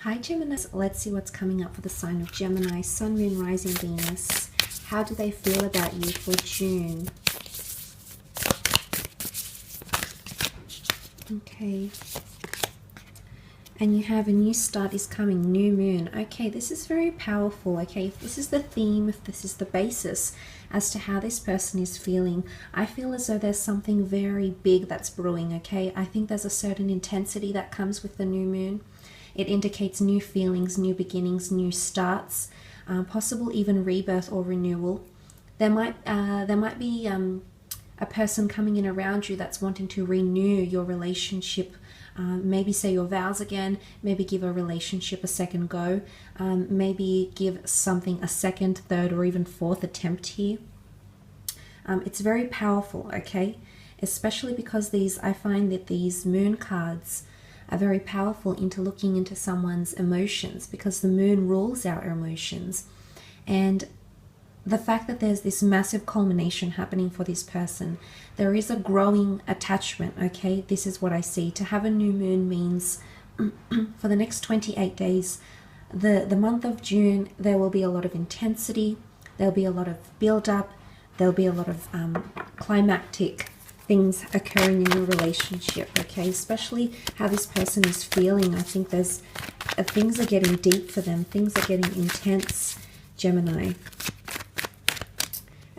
Hi Gemini, let's see what's coming up for the sign of Gemini, Sun, Moon, Rising, Venus. How do they feel about you for June? Okay. And you have a new start is coming, new moon. Okay, this is very powerful. Okay, if this is the theme, if this is the basis as to how this person is feeling, I feel as though there's something very big that's brewing. Okay, I think there's a certain intensity that comes with the new moon. It indicates new feelings, new beginnings, new starts, possible even rebirth or renewal. There might be a person coming in around you that's wanting to renew your relationship. Maybe say your vows again, maybe give a relationship a second go, maybe give something a second, third, or even fourth attempt here. It's very powerful, okay? Especially because I find that these moon cards are very powerful into looking into someone's emotions, because the moon rules our emotions. And the fact that there's this massive culmination happening for this person, there is a growing attachment, okay? This is what I see. To have a new moon means for the next 28 days, the month of June, there will be a lot of intensity, there'll be a lot of build-up, there'll be a lot of climactic things occurring in your relationship, okay? Especially how this person is feeling. I think there's things are getting deep for them, things are getting intense, Gemini.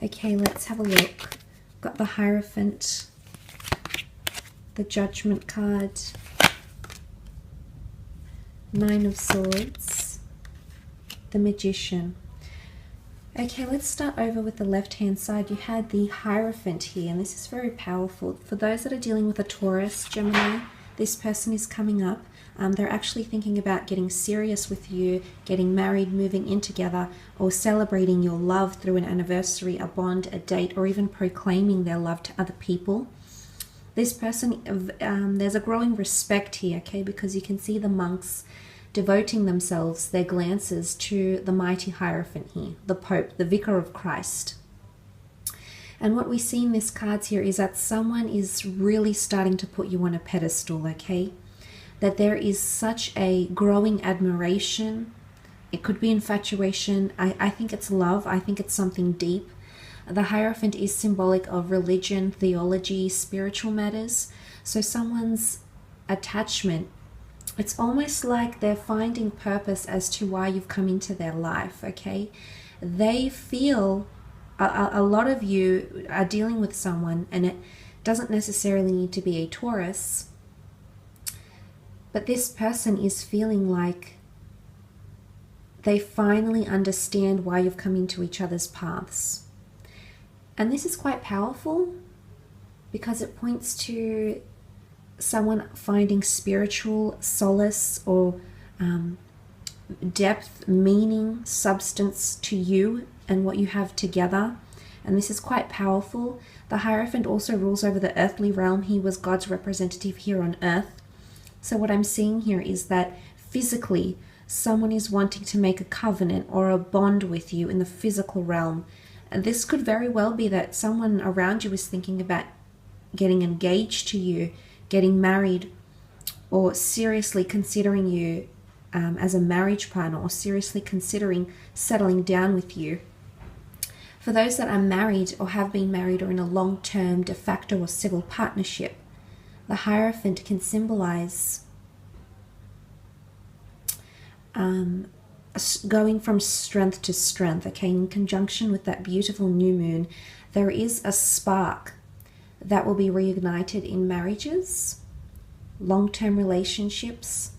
Okay, let's have a look. Got the Hierophant, the Judgment card, Nine of Swords, the Magician. Okay, let's start over with the left-hand side. You had the Hierophant here, and this is very powerful. For those that are dealing with a Taurus, Gemini, this person is coming up. They're actually thinking about getting serious with you, getting married, moving in together, or celebrating your love through an anniversary, a bond, a date, or even proclaiming their love to other people. This person, there's a growing respect here, okay, because you can see the monks devoting themselves, their glances to the mighty Hierophant here, the Pope, the Vicar of Christ. And what we see in this cards here is that someone is really starting to put you on a pedestal, okay? That there is such a growing admiration. It could be infatuation. I think it's love. I think it's something deep. The Hierophant is symbolic of religion, theology, spiritual matters. So someone's attachment, it's almost like they're finding purpose as to why you've come into their life, okay? They feel, a lot of you are dealing with someone, and it doesn't necessarily need to be a Taurus, but this person is feeling like they finally understand why you've come into each other's paths. And this is quite powerful because it points to someone finding spiritual solace or depth, meaning, substance to you and what you have together. And this is quite powerful. The Hierophant also rules over the earthly realm. He was God's representative here on earth. So what I'm seeing here is that physically, someone is wanting to make a covenant or a bond with you in the physical realm. And this could very well be that someone around you is thinking about getting engaged to you, getting married, or seriously considering you as a marriage partner, or seriously considering settling down with you. For those that are married or have been married or in a long-term de facto or civil partnership, the Hierophant can symbolize going from strength to strength, okay? In conjunction with that beautiful new moon, there is a spark that will be reignited in marriages, long-term relationships,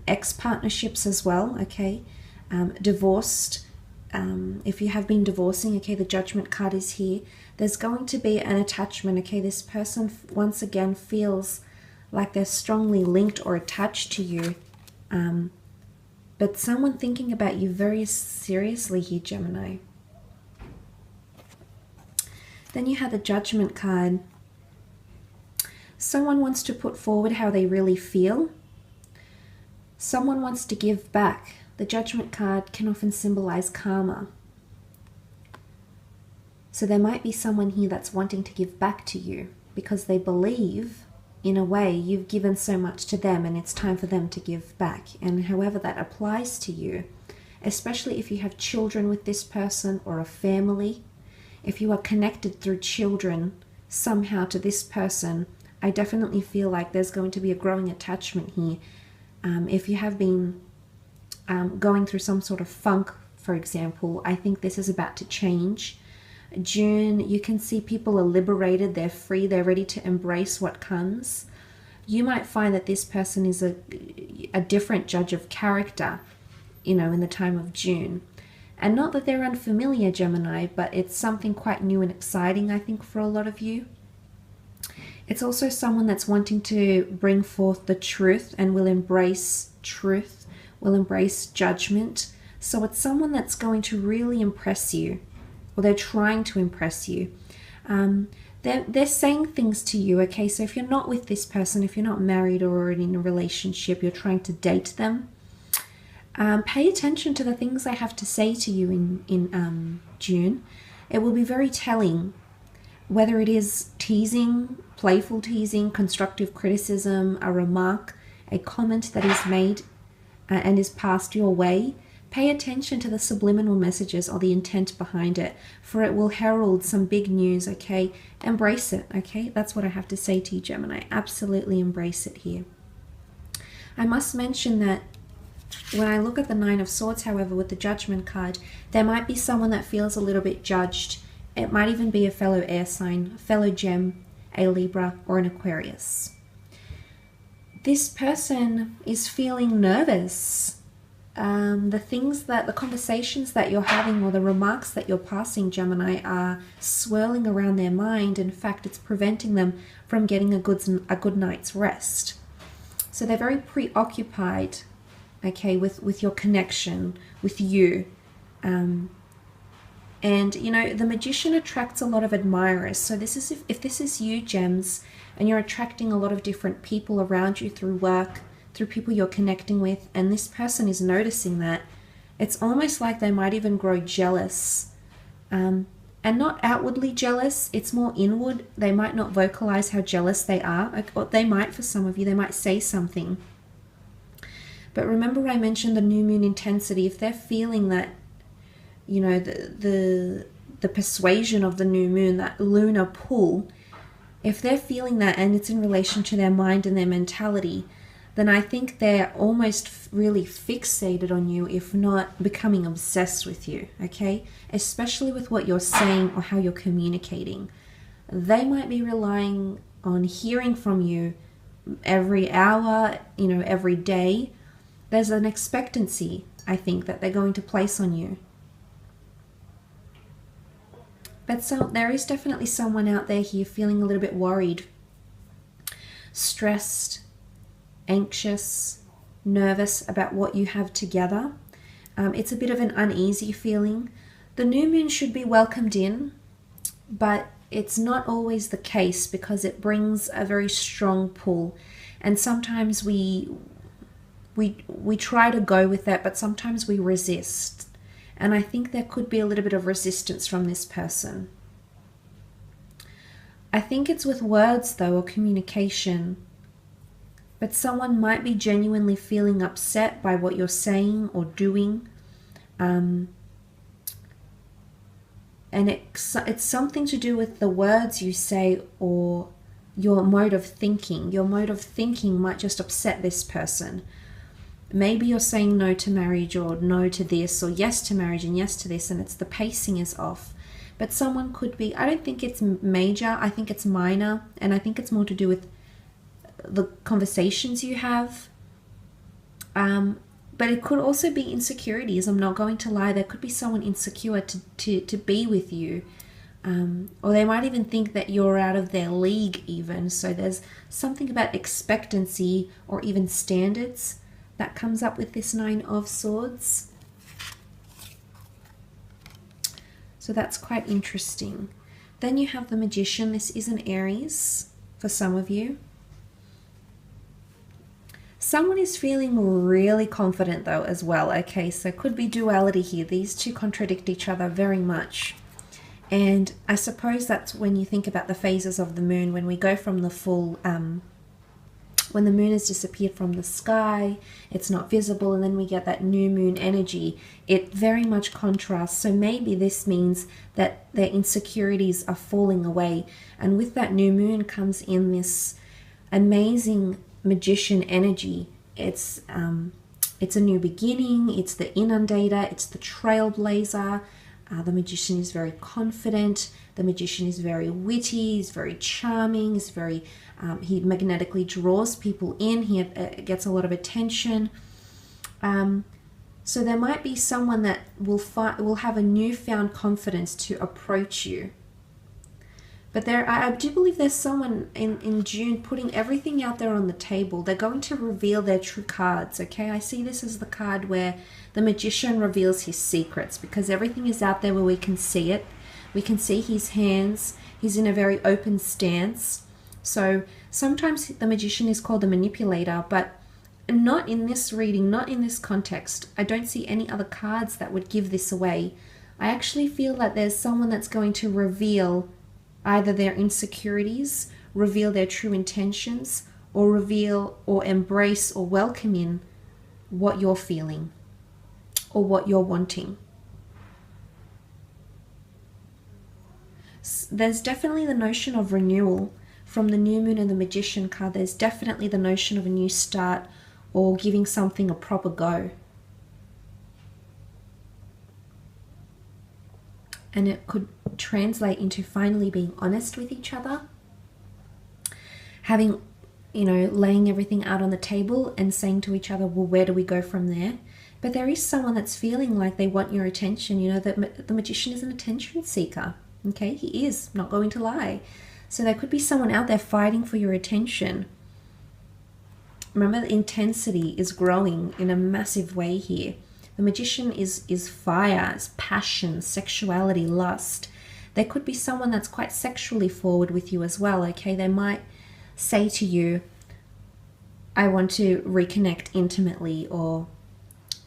ex-partnerships as well, okay? Divorced, if you have been divorcing, okay, the Judgment card is here. There's going to be an attachment, okay? This person once again feels like they're strongly linked or attached to you. But someone thinking about you very seriously here, Gemini. Then you have the Judgment card. Someone wants to put forward how they really feel. Someone wants to give back. The Judgment card can often symbolize karma. So there might be someone here that's wanting to give back to you because they believe in a way, you've given so much to them and it's time for them to give back. And however that applies to you, especially if you have children with this person or a family, if you are connected through children somehow to this person, I definitely feel like there's going to be a growing attachment here. If you have been going through some sort of funk, for example, I think this is about to change. June, you can see people are liberated, they're free, they're ready to embrace what comes. You might find that this person is a different judge of character, you know, in the time of June. And not that they're unfamiliar, Gemini, but it's something quite new and exciting, I think, for a lot of you. It's also someone that's wanting to bring forth the truth and will embrace truth, will embrace judgment. So it's someone that's going to really impress you, or they're trying to impress you. They're saying things to you, okay? So if you're not with this person, if you're not married or in a relationship, you're trying to date them, pay attention to the things I have to say to you in June. It will be very telling, whether it is teasing, playful teasing, constructive criticism, a remark, a comment that is made and is passed your way. Pay attention to the subliminal messages or the intent behind it, for it will herald some big news, okay? Embrace it, okay? That's what I have to say to you, Gemini. Absolutely embrace it here. I must mention that when I look at the Nine of Swords, however, with the Judgment card, there might be someone that feels a little bit judged. It might even be a fellow air sign, a fellow Gem, a Libra, or an Aquarius. This person is feeling nervous. The conversations that you're having or the remarks that you're passing, Gemini, are swirling around their mind. In fact, it's preventing them from getting a good night's rest. So they're very preoccupied, okay, with your connection, with you. And, you know, the Magician attracts a lot of admirers. So this is if this is you, Gems, and you're attracting a lot of different people around you through work, through people you're connecting with, and this person is noticing that, it's almost like they might even grow jealous. And not outwardly jealous, it's more inward. They might not vocalize how jealous they are, or they might, for some of you, they might say something. But remember I mentioned the new moon intensity. If they're feeling that, you know, the persuasion of the new moon, that lunar pull, if they're feeling that and it's in relation to their mind and their mentality, then I think they're almost really fixated on you, if not becoming obsessed with you, okay? Especially with what you're saying or how you're communicating. They might be relying on hearing from you every hour, you know, every day. There's an expectancy, I think, that they're going to place on you. But so there is definitely someone out there here feeling a little bit worried, stressed, anxious, nervous about what you have together. It's a bit of an uneasy feeling. The new moon should be welcomed in, but it's not always the case, because it brings a very strong pull. And sometimes we try to go with that, but sometimes we resist. And I think there could be a little bit of resistance from this person. I think it's with words, though, or communication. But someone might be genuinely feeling upset by what you're saying or doing. And it's something to do with the words you say or your mode of thinking. Your mode of thinking might just upset this person. Maybe you're saying no to marriage, or no to this, or yes to marriage and yes to this, and it's the pacing is off. But someone could be, I don't think it's major, I think it's minor, and I think it's more to do with the conversations you have. But it could also be insecurities. I'm not going to lie. There could be someone insecure to be with you. Or they might even think that you're out of their league even. So there's something about expectancy or even standards that comes up with this Nine of Swords. So that's quite interesting. Then you have the Magician. This is an Aries for some of you. Someone is feeling really confident though as well, okay? So could be duality here. These two contradict each other very much. And I suppose that's when you think about the phases of the moon, when we go from the full when the moon has disappeared from the sky, it's not visible, and then we get that new moon energy. It very much contrasts. So maybe this means that their insecurities are falling away. And with that new moon comes in this amazing magician energy. It's a new beginning. It's the inundator. It's the trailblazer. The magician is very confident. The magician is very witty. He's very charming. He's very he magnetically draws people in. He gets a lot of attention. So there might be someone that will have a newfound confidence to approach you. But I do believe there's someone in June putting everything out there on the table. They're going to reveal their true cards, okay? I see this as the card where the magician reveals his secrets, because everything is out there where we can see it. We can see his hands. He's in a very open stance. So sometimes the magician is called a manipulator, but not in this reading, not in this context. I don't see any other cards that would give this away. I actually feel that there's someone that's going to reveal either their insecurities, reveal their true intentions, or reveal or embrace or welcome in what you're feeling or what you're wanting. There's definitely the notion of renewal from the new moon and the magician card. There's definitely the notion of a new start or giving something a proper go. And it could translate into finally being honest with each other, having, laying everything out on the table and saying to each other, well, where do we go from there? But there is someone that's feeling like they want your attention. That the magician is an attention seeker. Okay, he is, not going to lie. So there could be someone out there fighting for your attention. Remember, the intensity is growing in a massive way here. The magician is fire, it's passion, sexuality, lust. There could be someone that's quite sexually forward with you as well, okay? They might say to you, I want to reconnect intimately, or,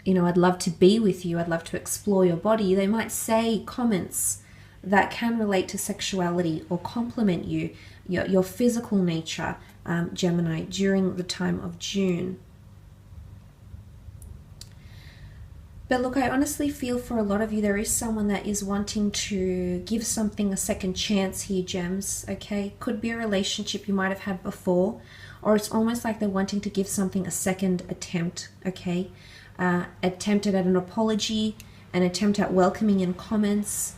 I'd love to be with you, I'd love to explore your body. They might say comments that can relate to sexuality or compliment you, your physical nature, Gemini, during the time of June. But look, I honestly feel for a lot of you, there is someone that is wanting to give something a second chance here, Gems, okay? Could be a relationship you might have had before, or it's almost like they're wanting to give something a second attempt, okay? Attempted at an apology, an attempt at welcoming in comments,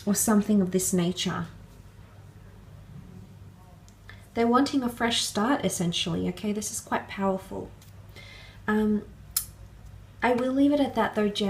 or something of this nature. They're wanting a fresh start, essentially, okay? This is quite powerful. I will leave it at that, though, Gem.